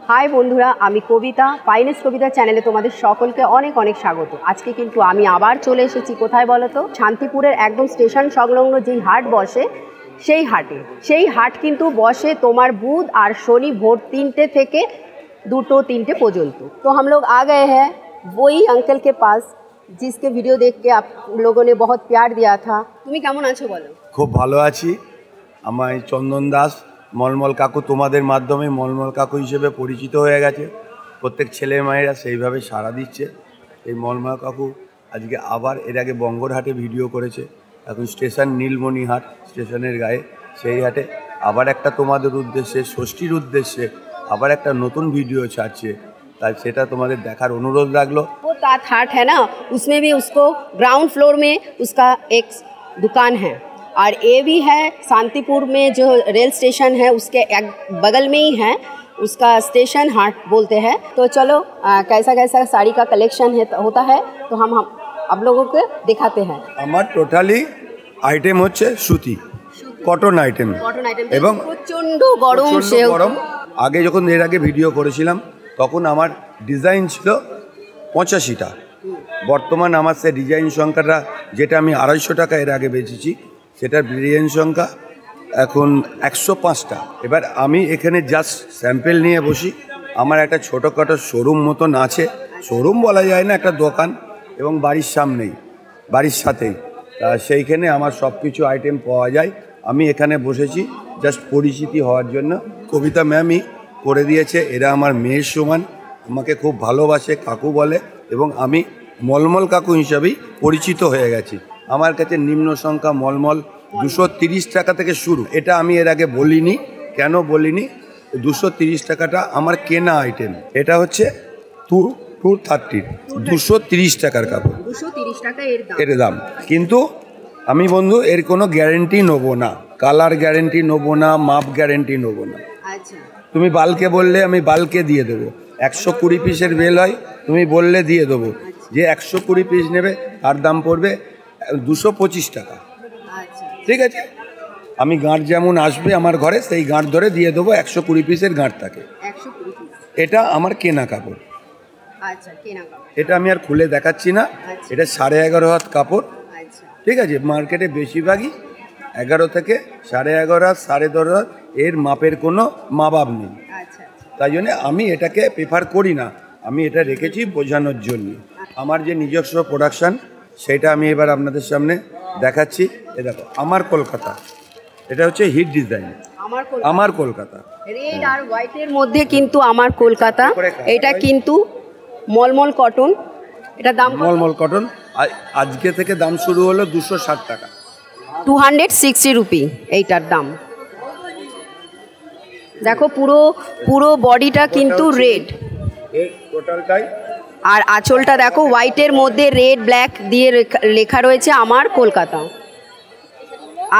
High বন্ধুরা, আমি কবিতা, finest কবিতা চ্যানেলে তোমাদের সকলকে অনেক অনেক স্বাগত। আজকে কিন্তু আমি আবার চলে এসেছি কোথায় বলো তো? শান্তিপুরের একদম স্টেশন সংলগ্ন যেই হাট বসে সেই হাটে। সেই হাট কিন্তু বসে তোমার বুধ আর শনি ভোর 3টে থেকে 2-3 पर्यंत। तो हम लोग आ गए हैं वही अंकल के पास जिसके वीडियो देख के आप लोगों ने बहुत प्यार दिया था। তুমি কেমন আছো বলো? খুব ভালো আছি। আমি চন্দন দাস, মলমল কাকু তোমাদের মাধ্যমে মলমল কাকু হিসেবে পরিচিত হয়ে গেছে। প্রত্যেক ছেলে মেয়েরা সেইভাবে সাড়া দিচ্ছে। এই মলমল কাকু আজকে আবার এর আগে বঙ্গরহাটে ভিডিও করেছে, এখন স্টেশন নীলমণিহাট স্টেশনের গায়ে সেই হাটে আবার একটা তোমাদের উদ্দেশ্যে ষষ্ঠীর উদ্দেশ্যে আবার একটা নতুন ভিডিও ছাড়ছে, তাই সেটা তোমাদের দেখার অনুরোধ রাখলো। वो तात हाट है ना, उसमें भी उसको ग्राउंड फ्लोर में उसका एक दुकान है और ये भी है शांतिपुर में जो रेल स्टेशन है उसके एक बगल में ही है, उसका स्टेशन हाट बोलते हैं। तो चलो कैसा कैसा साड़ी का कलेक्शन है होता है तो हम आप लोगों को दिखाते हैं। আমার টোটালি আইটেম হচ্ছে সুতি কটন আইটেম এবং প্রচণ্ড গরম। গরম আগে যখন এর আগে ভিডিও করেছিলাম তখন আমার ডিজাইন ছিল 85টা, বর্তমান আমার সে ডিজাইন সংখ্যাটা যেটা আমি 250 টাকা এর আগে বেচেছি সেটার ডিজাইন সংখ্যা এখন 105টা। এবার আমি এখানে জাস্ট স্যাম্পেল নিয়ে বসি। আমার একটা ছোটোখাটো শোরুম মতন আছে, শোরুম বলা যায় না, একটা দোকান এবং বাড়ির সামনেই, বাড়ির সাথেই, তা সেইখানে আমার সব কিছু আইটেম পাওয়া যায়। আমি এখানে বসেছি জাস্ট পরিচিতি হওয়ার জন্য। কবিতা ম্যামই করে দিয়েছে, এরা আমার মেয়ের সমান, আমাকে খুব ভালোবাসে, কাকু বলে এবং আমি মলমল কাকু হিসাবেই পরিচিত হয়ে গেছি। আমার কাছে নিম্ন সংখ্যা মলমল 230 টাকা থেকে শুরু। এটা আমি এর আগে বলিনি, কেন বলিনি? 230 টাকাটা আমার কেনা আইটেম। এটা হচ্ছে 230 230 টাকার কাপড়, 230 টাকা এর দাম। কিন্তু আমি বন্ধু এর কোনো গ্যারেন্টি নেবো না, কালার গ্যারেন্টি নেবো না, মাপ গ্যারেন্টি নেবো না। আচ্ছা, তুমি বালকে বললে আমি বালকে দিয়ে দেবো। 120 পিসের বেল হয়, তুমি বললে দিয়ে দেবো। যে 120 পিস নেবে তার দাম পড়বে 225 টাকা। ঠিক আছে, আমি গাঁট যেমন আসবে আমার ঘরে সেই গাঁট ধরে দিয়ে দেবো। 120 পিসের গাঁট থাকে। এটা আমার কেনা কাপড়। এটা আমি আর খুলে দেখাচ্ছি না। এটা 11.5 হাত কাপড়। ঠিক আছে, মার্কেটে বেশিরভাগই 11 থেকে 11.5 হাত 10.5 হাত, এর মাপের কোনো মাপ নেই। তাই জন্য আমি এটাকে প্রেফার করি না, আমি এটা রেখেছি বোঝানোর জন্য। আমার যে নিজস্ব প্রোডাকশান সেটা আমি এবার আপনাদের সামনে দেখাচ্ছি। এ দেখো, আমার কলকাতা, এটা হচ্ছে হিট ডিজাইন, আমার কলকাতা রেড আর হোয়াইটের মধ্যে কিন্তু আমার কলকাতা। এটা কিন্তু মলমল কটন, এটা দাম মলমল কটন আজকে থেকে দাম শুরু হলো 260 টাকা, 260 রুপি এইটার দাম। দেখো পুরো পুরো বডিটা কিন্তু রেড, টোটালটাই। আর আঁচলটা দেখো হোয়াইটের মধ্যে রেড ব্ল্যাক দিয়ে লেখা রয়েছে আমার কলকাতা।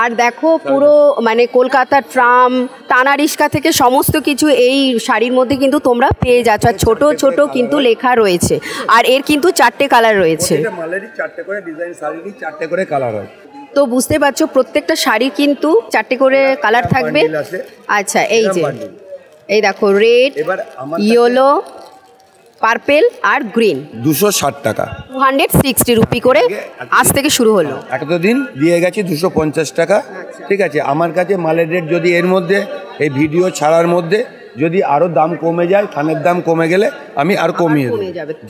আর দেখো পুরো মানে কলকাতার ট্রাম, টানা রিস্কা থেকে সমস্ত কিছু এই শাড়ির মধ্যে কিন্তু তোমরা পেয়ে যাচ্ছ। আর ছোট ছোট কিন্তু লেখা রয়েছে, আর এর কিন্তু 4টে কালার রয়েছে। মালেরই 4টে করে ডিজাইন, শাড়িরই 4টে করে কালার হয়। তো বুঝতে পারছো প্রত্যেকটা শাড়ির কিন্তু 4টে করে কালার থাকবে। আচ্ছা, এই যে এই দেখো রেড, ইয়েলো, পার্পেল আর গ্রিন, 260 টাকা, 260 রুপি করে আজ থেকে শুরু হলো। এতদিন দিয়ে গেছি 250 টাকা। ঠিক আছে, আমার কাছে মালের রেট যদি এর মধ্যে এই ভিডিও ছাড়ার মধ্যে যদি আরও দাম কমে যায়, থানের দাম কমে গেলে আমি আর কমিয়ে দেবো।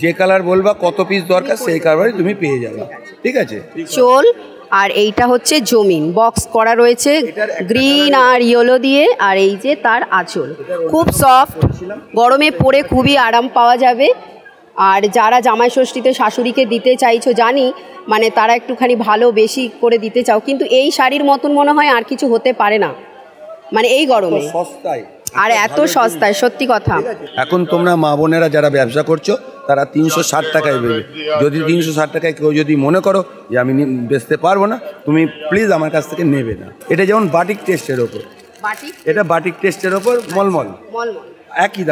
যে কালার বলবা কত পিস দরকার সেই কালারই তুমি পেয়ে যাবে। ঠিক আছে, চোল। আর এইটা হচ্ছে জমিন বক্স করা রয়েছে গ্রিন আর ইয়েলো দিয়ে, আর এই যে তার আঁচল খুব সফট, গরমে পরে খুবই আরাম পাওয়া যাবে। আর যারা জামাই ষষ্ঠীতে শাশুড়িকে দিতে চাইছো জানি, মানে তারা একটুখানি ভালো বেশি করে দিতে চাও, কিন্তু এই শাড়ির মতন মনে হয় আর কিছু হতে পারে না, মানে এই গরমে সস্তায় আর এত সস্তায়, সত্যি কথা। এখন তোমরা মা বোনেরা যারা ব্যবসা করছো তারা 360 টাকায় দেবে। যদি 360 টাকায় কেউ যদি মনে করো যে আমি বেচতে পারবো না, তুমি প্লিজ আমার কাছ থেকে নেবে না। এটা যেমন বাটিক টেস্টের ওপর, এটা বাটিক টেস্টের ওপর মলমল, একই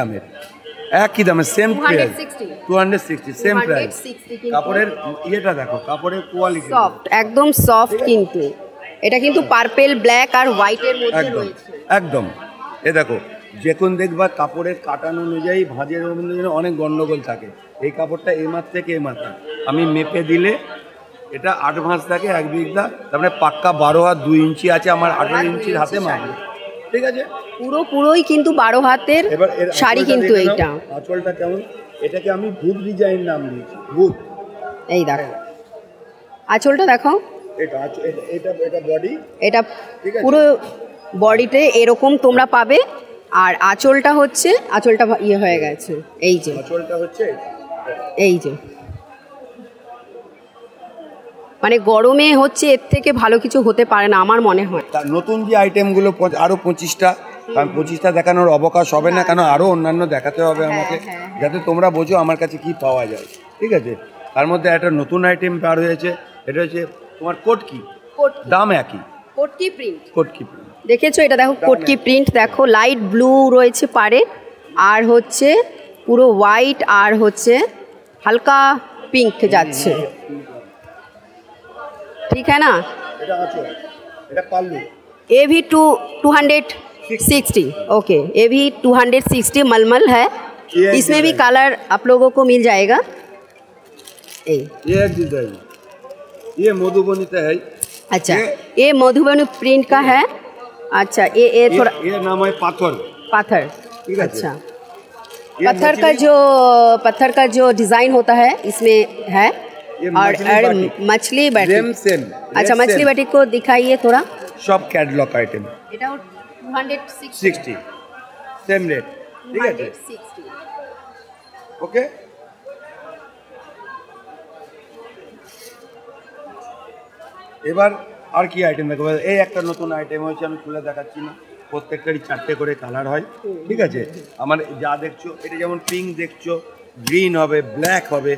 দামের সেম প্রাইস, 260 সেম প্রাইস। কাপড়ের ইয়েটা দেখো, কাপড়ের কোয়ালিটি সফট, একদম সফট। কিন্তু এটা কিন্তু পার্পেল, ব্ল্যাক আর হোয়াইটের মধ্যে রয়েছে। একদম এ দেখো যখন দেখবা কাপড়ের কাটানো অনুযায়ী ভাঁজের অনুযায়ী অনেক গন্ডগোল থাকে। এই কাপড়টা এ মাত্র থেকে এ মাত্র আমি মেপে দিলে এটা 8 ভাঁজ থাকে 1 বিঘা, তারপরে পাক্কা 12 হাত 2 ইঞ্চি আছে, আমার 18 ইঞ্চির হাতে মাপবে, ঠিক আছে? পুরোই কিন্তু 12 হাতের শাড়ি কিন্তু এইটা। আঁচলটা কেমন? এটাকে আমি ভূত ডিজাইন নাম দিয়েছি, ভূত। এই দেখো আঁচলটা দেখো, এটা বডি, এটা পুরো বডিতে এরকম তোমরা পাবে। আর আঁচলটা হচ্ছে, আঁচলটা ইয়ে হয়ে গেছে, এই যে আঁচলটা হচ্ছে এই যে, মানে গরমে হচ্ছে এর থেকে ভালো কিছু হতে পারে না আমার মনে হয়। তার নতুন যে আইটেমগুলো আরও 25টা, কারণ 25টা দেখানোর অবকাশ হবে না, কেন আরও অন্যান্য দেখাতে হবে আমাকে, যাতে তোমরা বোঝো আমার কাছে কি পাওয়া যায়, ঠিক আছে? তার মধ্যে একটা নতুন আইটেম বার হয়েছে, এটা হচ্ছে তোমার কোটকি, দাম একই, কোটকি প্রিন্ট। কোটকি প্রিন্ট দেখেছো? এটা দেখো কোটকি প্রিন্ট, দেখো লাইট ব্লু রয়েছে পারে, আর হচ্ছে পুরো হোয়াইট, আর হচ্ছে হালকা পিঙ্ক যাচ্ছে, ঠিক है ना? এটা আঁচল, এটা পাল্লু। ये भी 260, ओके, ये भी 260 मलमल है। इसमें भी कलर आप लोगों को मिल जाएगा। ये एक डिजाइन, ये मधुबनीতে है। अच्छा, ये मधुबनी प्रिंट का है। अच्छा, ये थोड़ा ये नाम है पाथर, ठीक है? अच्छा, पत्थर का जो डिजाइन होता है इसमें है। और मछली बाटिक, अच्छा मछली बाटिक को दिखाइए थोड़ा। सब कैटलग आइटम, এটা 260 सेम रेट, ठीक है? ओके, এবার আর কি আইটেম দেখো? এই একটা নতুন আইটেম হয়েছে, আমি খুলে দেখাচ্ছি না, প্রত্যেকটারই 4টে করে কালার হয়, ঠিক আছে? আমার যা দেখছো, এটা যেমন পিঙ্ক দেখছো, গ্রিন হবে, ব্ল্যাক হবে,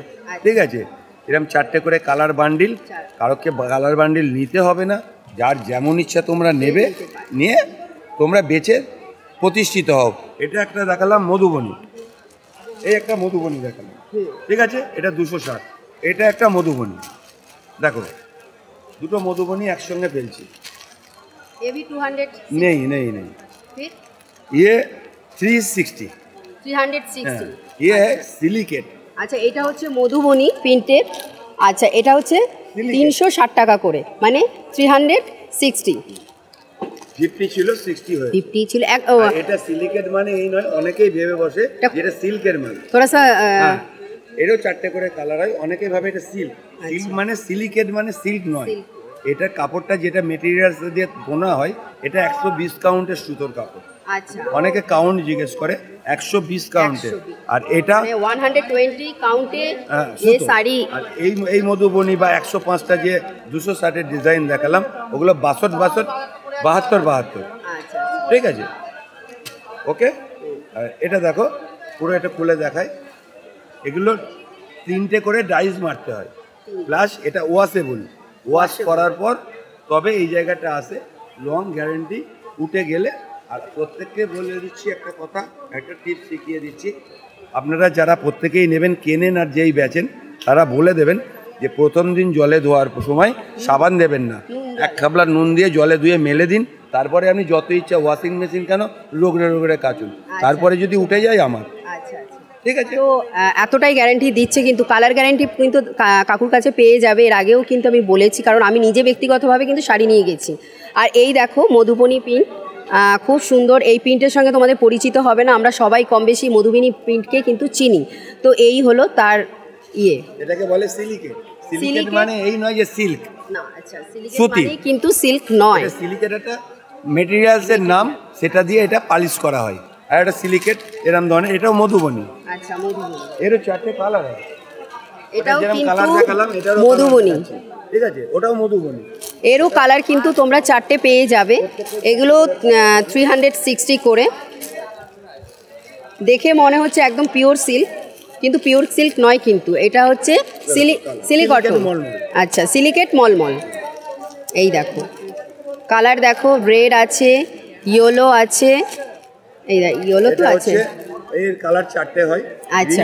ঠিক আছে? এরকম 4টে করে কালার বান্ডিল, কারোকে কালার বান্ডিল নিতে হবে না, যার যেমন ইচ্ছা তোমরা নেবে, নিয়ে তোমরা বেচে প্রতিষ্ঠিত হও। এটা একটা দেখালাম মধুবনী, এই একটা মধুবনী দেখালাম, ঠিক আছে? এটা 260, এটা একটা মধুবনী, দেখো দুটো মধুবনী একসঙ্গে ফেলছি। ये भी 200 नहीं नहीं नहीं, फिर ये 360, 360। ये है सिलिकेट। আচ্ছা, এটা হচ্ছে মধুবনী প্রিন্টের। আচ্ছা, এটা হচ্ছে 360 টাকা করে, মানে 360। 50 ছিল, 60 হয়ে 50 ছিল। এটা সিলিকেট মানে এই নয়, অনেকেই ভেবে বসে যেটা সিল্কের মানে। थोड़ा सा এরও 4টে করে কালার হয়, অনেকে ভাবে এটা সিল্ক। সিল্ক মানে সিলিকেট মানে সিল্ক নয়, এটা কাপড়টা যেটা মেটেরিয়ালস দিয়ে বোনা হয়, এটা 120 কাউন্টের সুতোর কাপড়। আচ্ছা, অনেকে কাউন্ট জিজ্ঞেস করে, 120 কাউন্টের। আর এটা 120 কাউন্টে এই শাড়ি। আর এই মধুবনী বা 105টা যে 260 ডিজাইন দেখালাম, ওগুলো 62 72, আচ্ছা, ঠিক আছে? ওকে, আর এটা দেখো পুরো, এটা খুলে দেখায়। এগুলো 3টে করে ডাইস মারতে হয়, প্লাস এটা ওয়াশেবল, ওয়াশ করার পর তবে এই জায়গাটা আসে, লং গ্যারেন্টি, উঠে গেলে। আর প্রত্যেককে বলে দিচ্ছি একটা কথা, একটা টিপস শিখিয়ে দিচ্ছি, আপনারা যারা প্রত্যেকেই নেবেন, কেনেন আর যেই বেচেন, তারা বলে দেবেন যে প্রথম দিন জলে ধোয়ার সময় সাবান দেবেন না, 1 খাবলা নুন দিয়ে জলে ধুয়ে মেলে দিন, তারপরে আপনি যত ইচ্ছা ওয়াশিং মেশিন কেন রোগড়ে কাচুন, তারপরে যদি উঠে যায় আমার, ঠিক আছে? তো এতটাই গ্যারান্টি দিচ্ছে, কিন্তু কালার গ্যারান্টি কিন্তু কাকুর কাছে পেয়ে যাবে। এর আগেও কিন্তু আমি বলেছি, কারণ আমি নিজে ব্যক্তিগতভাবে কিন্তু শাড়ি নিয়ে গেছি। আর এই দেখো মধুবনী প্রিন্ট, খুব সুন্দর। এই প্রিন্টের সঙ্গে তোমাদের পরিচিত হবে না, আমরা সবাই কম বেশি মধুবনী প্রিন্টকে কিন্তু চিনি। তো এই হলো তার ইয়ে, এটাকে বলে সিলিকেট। সিলিকেট মানে এই নয় যে সিল্ক না, আচ্ছা, সিলিকেট মানে কিন্তু সিল্ক নয়, সিলিকেট একটা মেটেরিয়ালসের নাম, সেটা দিয়ে এটা পালিশ করা হয়। আর এটা সিলিকেট এরকম ধরনের, এটাও মধুবনী। আচ্ছা, মধুবনী, এরও 4টে কালার হয়, এটাও কিন্তু কালার দেখালাম, এটাও মধুবনী, ঠিক আছে? ওটাও মধুবনী, এরও কালার কিন্তু তোমরা 4টে পেয়ে যাবে। এগুলো 360 করে, দেখে মনে হচ্ছে একদম পিওর সিল্ক, কিন্তু পিওর সিল্ক নয়, কিন্তু এটা হচ্ছে সিলিকটন। আচ্ছা, সিলিকেট মলমল। এই দেখো কালার, দেখো রেড আছে, ইয়েলো আছে, এই ইয়েলো তো আছে, এর কালার 4টে হয়। আচ্ছা,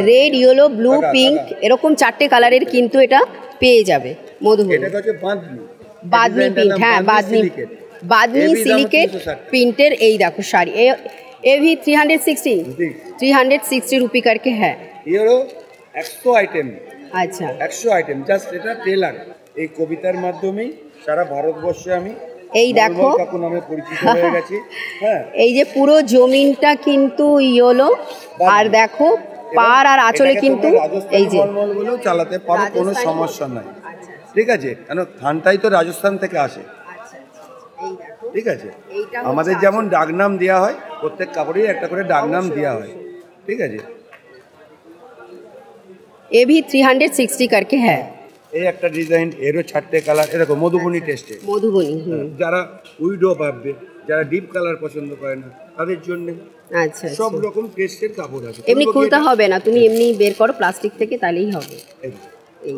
রেড, ইয়েলো, ব্লু, পিঙ্ক, এরকম 4টে কালারের কিন্তু এটা পেয়ে যাবে মধুবনী। এটা হচ্ছে বাদনি প্রিন্ট, হ্যাঁ বাদনি সিলিকেট প্রিন্টের। এই দেখো শাড়ি, ये भी 360 रुपी करके है। ये হলো 100 আইটেম। আচ্ছা 100 আইটেম, জাস্ট এটা টেলার। এই কবিতার মাধ্যমেই সারা ভারতবর্ষে আমি এই দেখো কাকু নামে পরিচিত হয়ে গেছি। হ্যাঁ, এই যে পুরো জমিনটা কিন্তু ইয়েলো, আর দেখো পার আর আঁচলে কিন্তু এই যে মলমলগুলো চালাতে পারো, কোনো সমস্যা নাই। ঠিক আছে, কেন ধানটাই তো রাজস্থান থেকে আসে। ঠিক আছে, আমাদের যেমন ডাকনাম দেওয়া হয়, প্রত্যেক কাপড়েই একটা করে ডাকনাম দেওয়া হয়। ঠিক আছে, ये भी 360 करके है। এই একটা ডিজাইন, এরও 4টে কালার। এরকম মধুবনী টেস্টে, মধুবনী। যারা উইডো ভাববে, যারা ডিপ কালার পছন্দ করে না, তাদের জন্য আচ্ছা সব রকম টেস্টের কাপড় আছে। এমনি খুলতে হবে না, তুমি এমনি বের করো প্লাস্টিক থেকে, তাহলেই হবে। এই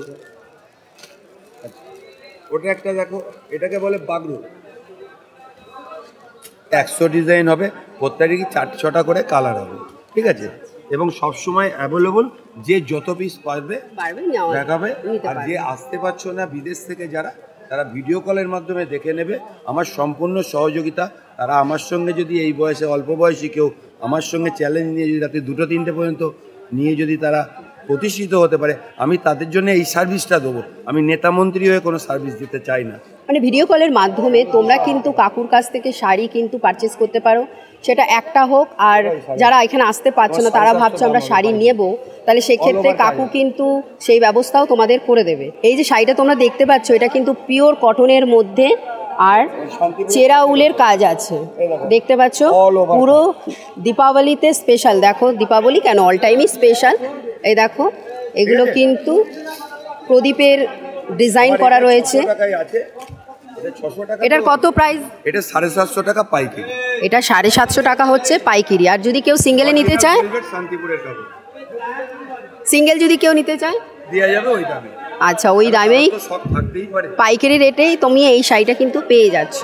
ওটা একটা দেখো, এটাকে বলে বাগরু। 100 ডিজাইন হবে, প্রত্যেকই 4-6টা করে কালার হবে। ঠিক আছে, এবং সবসময় অ্যাভেলেবল, যে যত পিস পারবে দেখাবে। আর যে আসতে পারছো না বিদেশ থেকে যারা, তারা ভিডিও কলের মাধ্যমে দেখে নেবে। আমার সম্পূর্ণ সহযোগিতা। তারা আমার সঙ্গে যদি এই বয়সে, অল্প বয়সী কেউ আমার সঙ্গে চ্যালেঞ্জ নিয়ে যদি রাতে 2-3টে পর্যন্ত নিয়ে যদি তারা প্রতিষ্ঠিত হতে পারে, আমি তাদের জন্য এই সার্ভিসটা দেবো। আমি নেতা মন্ত্রী হয়ে কোনো সার্ভিস দিতে চাই না। মানে ভিডিও কলের মাধ্যমে তোমরা কিন্তু কাকুর কাছ থেকে শাড়ি কিন্তু পারচেস করতে পারো, সেটা একটা হোক। আর যারা এখানে আসতে পারছো না, তারা ভাবছো আমরা শাড়ি নেব, তাহলে সেক্ষেত্রে কাকু কিন্তু সেই ব্যবস্থাও তোমাদের করে দেবে। এই যে শাড়িটা তোমরা দেখতে পাচ্ছ, এটা কিন্তু পিওর কটনের মধ্যে, আর চেরা উলের কাজ আছে। দেখতে পাচ্ছ পুরো দীপাবলিতে স্পেশাল। দেখো দীপাবলি কেন, অল টাইমই স্পেশাল। এই দেখো এগুলো কিন্তু প্রদীপের ডিজাইন করা রয়েছে। এটার কত প্রাইস? এটা 750 টাকা পাইকারি। এটা 750 টাকা হচ্ছে পাইকারি। আর যদি কেউ সিঙ্গেলে নিতে চায়, শান্তিপুরের কাপড় সিঙ্গেল যদি কেউ নিতে চায় দেওয়া যাবে ওই দামে। আচ্ছা, ওই দামেই পাইকারি রেটেই তুমি এই শাড়িটা কিন্তু পেয়ে যাচ্ছ।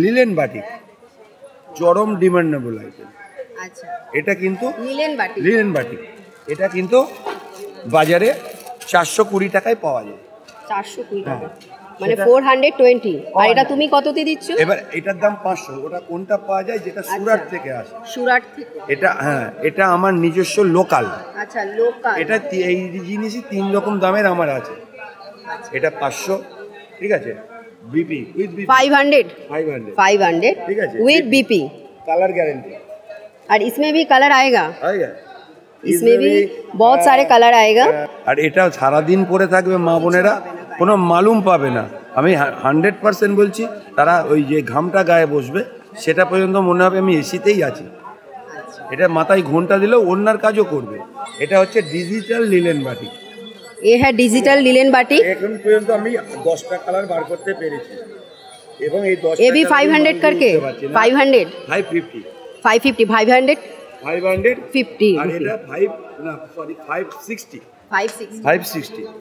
লিলেন বাটিক চরম ডিমান্ডেবল আইটেম। আচ্ছা, এটা কিন্তু লিলেন বাটিক, এটা কিন্তু বাজারে 420 টাকায় পাওয়া যায়। 420 টাকা মানে 420। আর এটা তুমি কততে দিচ্ছ? এবার এটার দাম 500। ওটা কোনটা পাওয়া যায় যেটা সুরাট থেকে আসে? সুরাট থেকে। এটা হ্যাঁ, এটা আমার নিজস্ব লোকাল। আচ্ছা, লোকাল। এটা এই জিনিসই 3 রকম দামের আমার আছে। এটা 500। ঠিক আছে, बीपी विद बीपी 500 ठीक है विद बीपी कलर गारंटी। और इसमें भी कलर आएगा आएगा, इसमें भी बहुत सारे कलर आएगा। আর এটা সারা দিন পরে থাকবে মা বোনেরা, কোনো মালুম পাবে না। আমি 100% বলছি, তারা ওই যে ঘামটা গায়ে বসবে সেটা পর্যন্ত মনে হবে আমি এসিতেই আছি। এটা মাথায় ঘন্টা দিলেও অন্যার কাজও করবে। এটা হচ্ছে ডিজিটাল লিলেন বাটিক। ये है डिजिटल लिलेन बाटिक। এখন पर्यন্ত আমি 10টা কালার বার করতে পেরেছি এবং এই 10টা ये भी 500 करके 500 550 আর এটা 560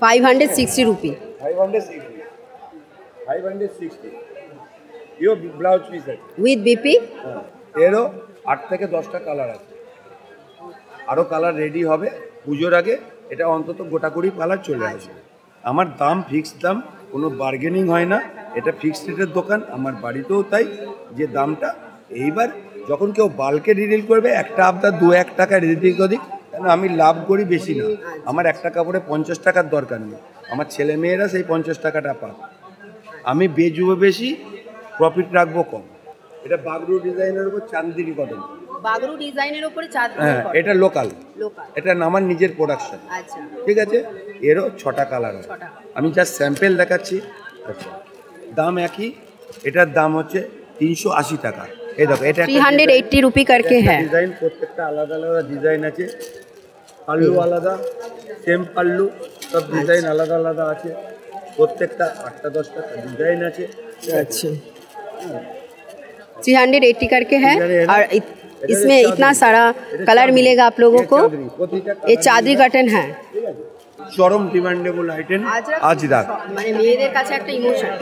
560 रुपी 560 ये ब्लाउज पीस है विद बीपी। এরও 8 থেকে 10টা কালার আছে, আরও কালার রেডি হবে পুজোর আগে। এটা অন্তত গোটা কুড়ি কালার চলে আসবে। আমার দাম ফিক্সড দাম, কোনো বার্গেনিং হয় না। এটা ফিক্সড রেটের দোকান, আমার বাড়িতেও তাই, যে দামটা। এইবার যখন কেউ বাল্কে রিটেল করবে, একটা আবদার 2-1 টাকা রিটেল ওদিক, কেন আমি লাভ করি বেশি না। আমার একটা কাপড়ে 50 টাকার দরকার নেই, আমার ছেলে মেয়েরা সেই 50 টাকাটা পাবে। আমি বেচবো বেশি, প্রফিট রাখবো কম। এটা বাগরু ডিজাইনের উপর চান্দিনী কটন, বাগরু ডিজাইনের উপরে চাঁদনি। হ্যাঁ, এটা লোকাল, এটা আমার নিজের প্রোডাকশন। আচ্ছা, ঠিক আছে, এরও 6টা কালার আছে। আমি জাস্ট স্যাম্পেল দেখাচ্ছি। আচ্ছা, দাম একই। এটার দাম হচ্ছে 380 টাকা। এই দেখো, এটা 380 रुपी करके है। ডিজাইন প্রত্যেকটা আলাদা আলাদা ডিজাইন আছে, পাল্লু আলাদা, সেম পাল্লু, সব ডিজাইন আলাদা আলাদা আছে। প্রত্যেকটা 8টা 10টা ডিজাইন আছে। अच्छा, 380 करके है। और इसमें इतना सारा कलर मिलेगा आप लोगों को। ये चादरी कटन है, চরম ডিমান্ডেবল আইটেম। আজরাক মানে মেয়েদের কাছে একটা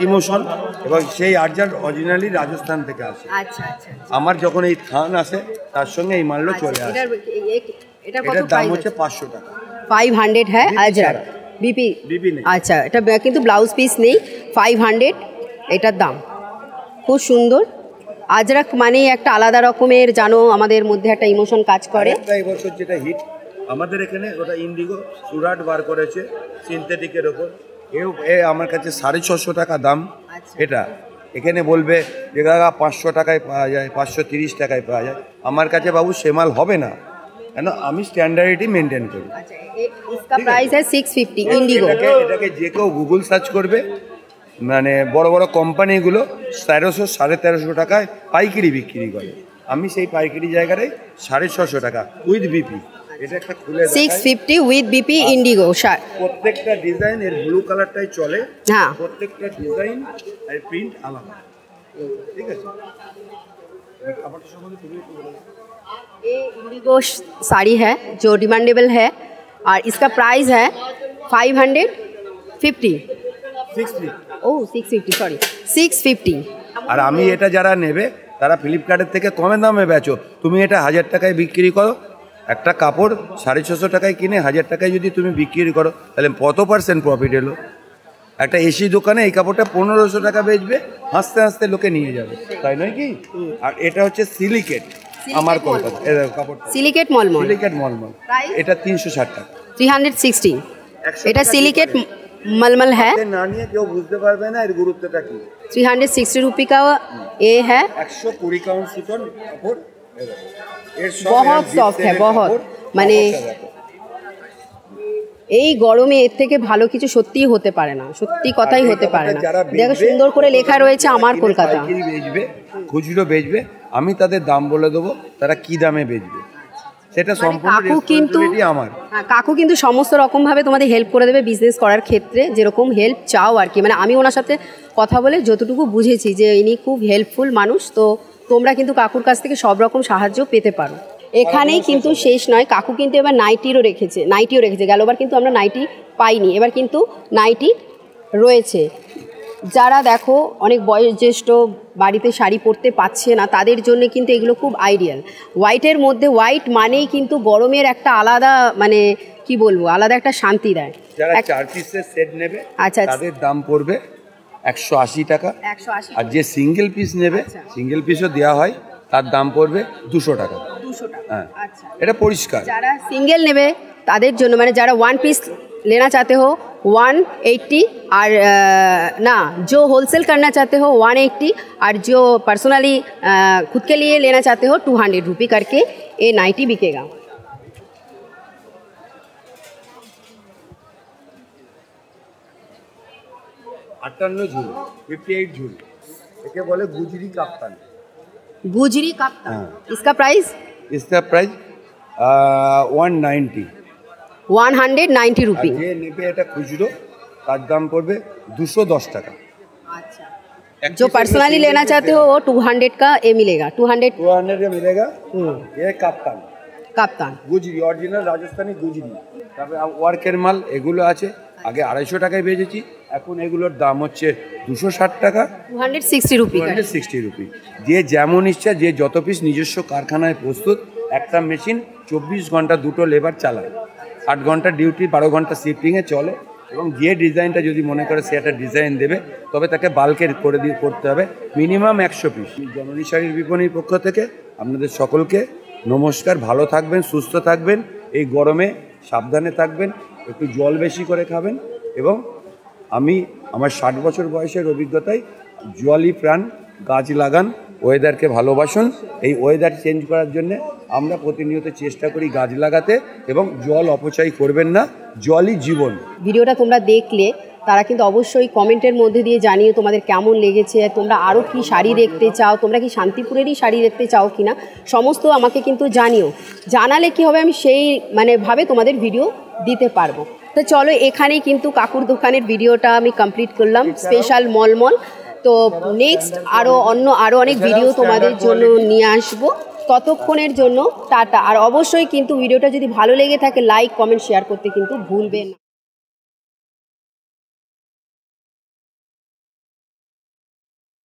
ইমোশন, এবং সেই আজরাক অরিজিনালি রাজস্থান থেকে আসে। আচ্ছা আচ্ছা, আমার যখন এই থান আসে তার সঙ্গে এই মালটা চলে আসে। এটা কত এটার দাম প্রাইস? হচ্ছে 500 টাকা। 500 है अजरक বিপি বিপি নেই। আচ্ছা, এটা কিন্তু ব্লাউজ পিস নেই। 500 এটার দাম। খুব সুন্দর। আজরাক মানে একটা আলাদা রকমের, জানো আমাদের মধ্যে একটা ইমোশন কাজ করে। এই বছর যেটা হিট আমাদের এখানে, ওটা ইন্ডিগো সুরাট বার করেছে সিনথেটিকের ওপর। এ আমার কাছে 650 টাকা দাম। এটা এখানে বলবে যে দাদা 500 টাকায় পাওয়া যায়, 530 টাকায় পাওয়া যায়। আমার কাছে বাবু সেমাল হবে না, কেন আমি স্ট্যান্ডার্ডিটি মেনটেন করি। আচ্ছা, इसका प्राइस है 650 इंडिगो। এটাকে যে কেউ গুগল সার্চ করবে, মানে বড় বড় কোম্পানিগুলো 1300 1350 টাকায় পাইকারি বিক্রি করে। আমি সেই পাইকারি জায়গায় 650 টাকা উইথ বিপি। এটা একটা খুলে 650 উইথ বিপি ইন্ডিগো। প্রত্যেকটা ডিজাইন এর ব্লু কালারটাই চলে। হ্যাঁ, প্রত্যেকটা ডিজাইন আর প্রিন্ট আলাদা। ঠিক আছে, কাপড়টা সম্বন্ধে তুমি একটু বলো। ये इंडिगो साड़ी है जो डिमांडेबल है और इसका प्राइस है 550। 650। ओ 650, सॉरी 650। আর আমি এটা যারা নেবে তারা ফ্লিপকার্টের থেকে কমে দামে বেচো। তুমি এটা 1000 টাকায় বিক্রি করো, একটা কাপড় 650 টাকায় কিনে 1000 টাকায় যদি তুমি বিক্রি করো, তাহলে কত % প্রফিট এলো? একটা এসি দোকানে এই কাপড়টা 1500 টাকা বেচবে, হাসতে হাসতে লোকে নিয়ে যাবে, তাই নয় কি? আর এটা হচ্ছে সিলিকেট, আমার কলকাতা কাপড়টা সিলিকেট মলমল। সিলিকেট মলমল। এটা 360 টাকা। 360। এটা সিলিকেট मलमल है। না নিয়ে কেউ বুঝতে পারবে না এর গুরুত্বটা কি। 360 रुपये का ये है। 120 কাউন্ট সুতন কাপড়। बहुत सॉफ्ट है, बहुत মানে এই গরমে এর থেকে ভালো কিছু সত্যিই হতে পারে না, সত্যি কথাই হতে পারে না। দেখো সুন্দর করে লেখা রয়েছে আমার কলকাতা। বেচবে, খুচরো বেচবে, আমি তাদের দাম বলে দেবো, তারা কি দামে বেচবে সেটা সম্পূর্ণ রেসপন্সিবিলিটি আমার। কাকু কিন্তু সমস্ত রকমভাবে তোমাদের হেল্প করে দেবে বিজনেস করার ক্ষেত্রে, যেরকম হেল্প চাও আর কি। মানে আমি ওনার সাথে কথা বলে যতটুকু বুঝেছি যে ইনি খুব হেল্পফুল মানুষ, তো তোমরা কিন্তু কাকুর কাছ থেকে সব রকম সাহায্য পেতে পারো। এখানেই কিন্তু শেষ নয়, কাকু কিন্তু এবার নাইটিও রেখেছে। গেলবার কিন্তু আমরা নাইটি পাইনি, এবার কিন্তু নাইটি রয়েছে। যারা দেখো অনেক বয়োজ্যেষ্ঠ বাড়িতে শাড়ি পরতে পাচ্ছে না, তাদের জন্য কিন্তু এগুলো খুব আইডিয়াল। হোয়াইটের মধ্যে, হোয়াইট মানেই কিন্তু গরমের একটা আলাদা, মানে কি বলবো, আলাদা একটা শান্তি দেয়। যারা 4 পিসের সেট নেবে আচ্ছা, তাদের দাম পড়বে 180 টাকা। 180। আর যে সিঙ্গেল পিস নেবে, সিঙ্গেল পিসও দেওয়া হয়, তার দাম পড়বে 200 টাকা। 200 টাকা। হ্যাঁ, আচ্ছা, এটা পরিষ্কার। যারা সিঙ্গেল নেবে তাদের জন্য, মানে যারা 1 पीस लेना चाहते हो 180, और ना जो होलसेल करना चाहते हो 180, और जो पर्सनली खुद के लिए लेना चाहते हो 200 रुपये करके ये नाइटी बिकेगा। 58 ঝুল, 58 ঝুল, একে বলে গুজরি কাপ্তান। गुजरी काफ्तान। इसका प्राइस? इसका प्राइस 190। 190 रुपये। যে নেবে এটা খুচরো, তার দাম পড়বে 210 টাকা। अच्छा, जो पर्सनली लेना चाहते हो वो 200 का ये मिलेगा। 200 का मिलेगा। ये কাপ্তান काफ्तान গুজরি, অরিজিনাল রাজস্থানি গুজরি। তারপরে ওয়ার্কের মাল এগুলো আছে, আগে 250 টাকায় বেচেছি, এখন এগুলোর দাম হচ্ছে 260 টাকা। 260 रुपये। 260 রুপি। যে যেমন ইচ্ছা, যে যত পিস নিজস্ব কারখানায় প্রস্তুত, একটা মেশিন 24 ঘন্টা 2টো লেবার চালায়, 8 ঘন্টা ডিউটি, 12 ঘন্টা শিফটিংয়ে চলে। এবং যে ডিজাইনটা যদি মনে করে সে একটা ডিজাইন দেবে, তবে তাকে বাল্কের করে দিয়ে করতে হবে, মিনিমাম 100 পিস। জননী শাড়ির বিপণীর পক্ষ থেকে আপনাদের সকলকে নমস্কার। ভালো থাকবেন, সুস্থ থাকবেন, এই গরমে সাবধানে থাকবেন, একটু জল বেশি করে খাবেন। এবং আমি আমার 60 বছর বয়সের অভিজ্ঞতায়, জলই প্রাণ, গাছ লাগান, ওয়েদারকে ভালোবাসুন। এই ওয়েদার চেঞ্জ করার জন্যে আমরা প্রতিনিয়ত চেষ্টা করি গাছ লাগাতে, এবং জল অপচয় করবেন না, জলই জীবন। ভিডিওটা তোমরা দেখলে তারা কিন্তু অবশ্যই কমেন্টের মধ্যে দিয়ে জানিও তোমাদের কেমন লেগেছে, তোমরা আরও কি শাড়ি দেখতে চাও, তোমরা কি শান্তিপুরেরই শাড়ি দেখতে চাও কিনা, সমস্ত আমাকে কিন্তু জানিও। জানালে কি হবে, আমি সেই ভাবে তোমাদের ভিডিও দিতে পারবো। তো চলো, এখানেই কিন্তু কাকুর দোকানের ভিডিওটা আমি কমপ্লিট করলাম, স্পেশাল মলমল। তো নেক্সট আরও অনেক ভিডিও তোমাদের জন্য নিয়ে আসবো। ততক্ষণের জন্য টাটা। আর অবশ্যই কিন্তু ভিডিওটা যদি ভালো লেগে থাকে, লাইক, কমেন্ট, শেয়ার করতে কিন্তু ভুলবেন না।